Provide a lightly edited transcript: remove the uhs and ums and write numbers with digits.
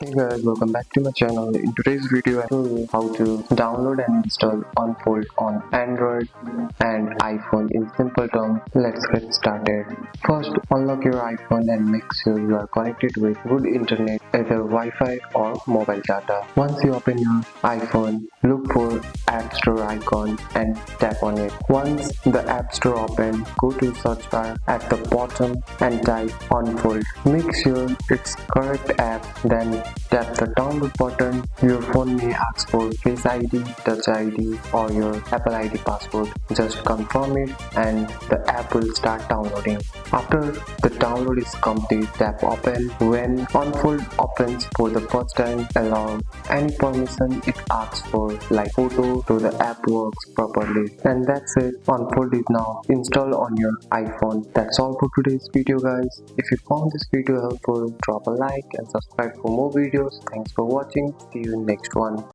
Hey guys, welcome back to my channel. In today's video, I show you how to download and install Unfold on Android and iPhone in simple terms. Let's get started. First, unlock your iPhone and make sure you are connected with good internet, either Wi-Fi or mobile data. Once you open your iPhone, look for App Store icon and tap on it. Once the App Store open, go to search bar at the bottom and type Unfold. Make sure it's correct app, then tap the download button. Your phone may ask for Face ID, Touch ID or your Apple ID password. Just confirm it and the app will start downloading. After the download is complete, tap open. When Unfold opens for the first time, allow any permission it asks for, like photo, so the app works properly. And that's it. Unfold is now installed on your iPhone. That's all for today's video guys. If you found this video helpful, drop a like and subscribe for more videos. Thanks for watching. See you in next one.